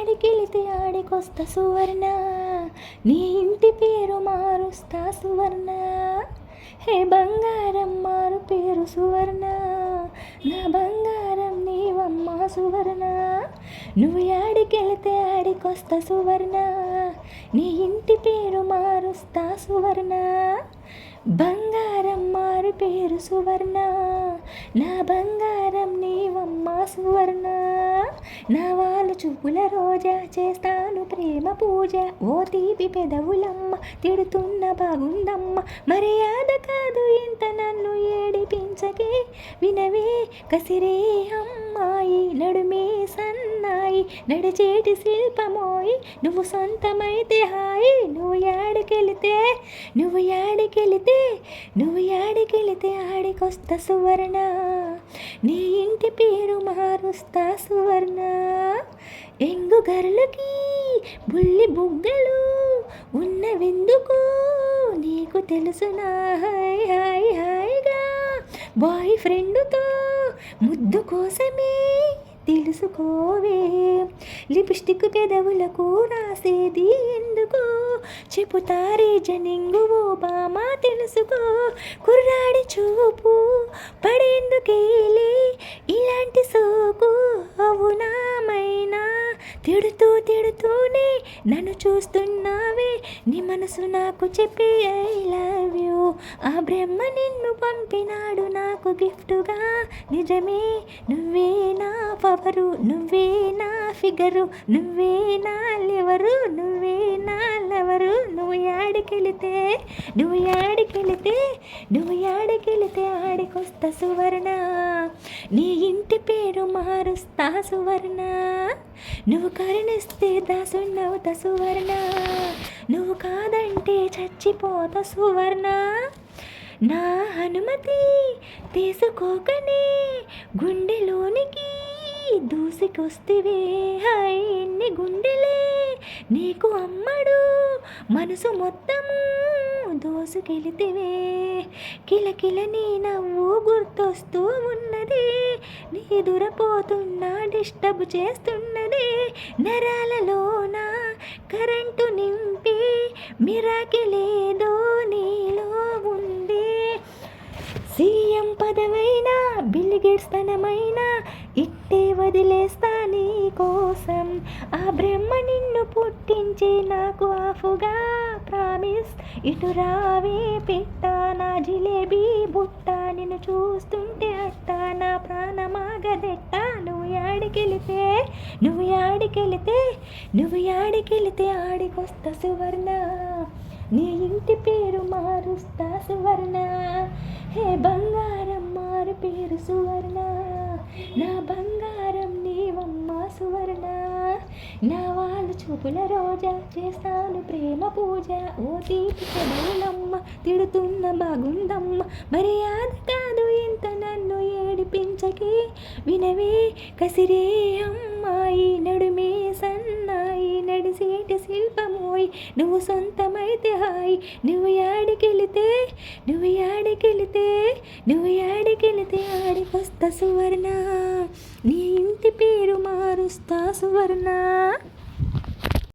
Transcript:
యాడికెళితే ఆడికొస్తా సువర్ణ, నీ ఇంటి పేరు మారుస్తా సువర్ణ. హే బంగారం మారు పేరు సువర్ణ, నా బంగారం నీవమ్మ సువర్ణ. నువ్వు యాడికెళితే ఆడికొస్తా సువర్ణ, నీ ఇంటి పేరు మారుస్తా సువర్ణ. బంగారం మారు పేరు సువర్ణ, నా బంగారం నీవమ్మ సువర్ణ. నా వాళ్ళు చూపుల రోజా చేస్తాను ప్రేమ పూజ, ఓ తీపి పెదవులమ్మ తిడుతున్న బాగుందమ్మ. మర్యాద కాదు ఇంత నన్ను ఏడిపించకే, వినవే కసిరే అమ్మాయి నడుమే సన్నాయి, నడిచేటి శిల్పమోయి నువ్వు సొంతమైతే హాయి. నువ్వు యాడికెళితే ఆడికొస్తా సువర్ణ, నీ ఇంటి పేరు మారుస్తా సువర్ణ. ఎంగు గర్లకి బుల్లి బుగ్గలు ఉన్నవెందుకు నీకు తెలుసునా, హాయ్ హాయ్ హాయిగా బాయ్ ఫ్రెండ్తో ముద్దు కోసమే తెలుసుకోవే. లిప్స్టిక్ పెదవులకు రాసేది ఎందుకు, చెబుతారే జనింగు ఓ బామా తెలుసుకో. కుర్రాడి చూపు పడేందుకేలే ఇలాంటి సోకు, అవునామైనా తిడుతూనే నన్ను చూస్తున్నావే. నీ మనసు నాకు చెప్పి ఐ లవ్ యూ, ఆ బ్రహ్మ నిన్ను పంపినాడు నాకు గిఫ్టుగా. నిజమే నువ్వే నా పవరు, నువ్వే నా ఫిగరు, నువ్వే నా లివరు, నువ్వే నా లవరు. నువ్వు యాడికెళితే ఆడికొస్తా సువర్ణ, నీ ఇంటి పేరు మారుస్తా సువర్ణ. నువ్వు కరుణిస్తే దాసున్నవుతా సువర్ణ, నువ్వు కాదంటే చచ్చిపోతా సువర్ణ. నా అనుమతి తీసుకోకనే గుండెలోనికి దూసుకొస్తివే, హాయ్ ఎన్ని గుండెలే నీకు అమ్మడు, మనసు మొత్తము దోసుకెళితివే. కిలకిల నీ నవ్వు గుర్తొస్తూ ఉన్నది, నీ దురపోతున్నా డిస్టర్బ్ చేస్తున్నది. నరాలలోన కరెంటు నింపి మిరాకిలేదో నీలో ఉంది. సీఎం పదవైనా బిల్ గేట్స్ తనమైనా ఇట్టే వదిలేస్తా నీ కోసం. ఆ బ్రహ్మ నిన్ను పుట్టించి నాకు ఆఫుగా ప్రామిస్. ఇటు రావే పెట్టా నా జిలేబీ బుట్ట, నిన్ను చూస్తుంటే అట్టా నా ప్రాణమాగదెట్ట. నువ్వు యాడికెళితే ఆడికొస్తా సువర్ణ, నీ ఇంటి పేరు మారుస్తా సువర్ణ. హే బంగారం మారు పేరు సువర్ణ, నా బంగారం నీవమ్మ సువర్ణ. నా వాళ్ళు చూపుల రోజా చేస్తాను ప్రేమ పూజ, ఓ తీపి పెదవులమ్మ తిడుతున్న బాగుందమ్మ. మర్యాద కాదు ఇంత నన్ను ఏడిపించకే, వినవే కసిరే అమ్మాయి నడుమే సన్నాయి, నడిసేటి శిల్పమోయి నువ్వు సొంతమైతే హాయి. నువ్వు యాడికెళితే ఆడికొస్తా సువర్ణ, నీ ఇంటి పేరు మారుస్తా సువర్ణ.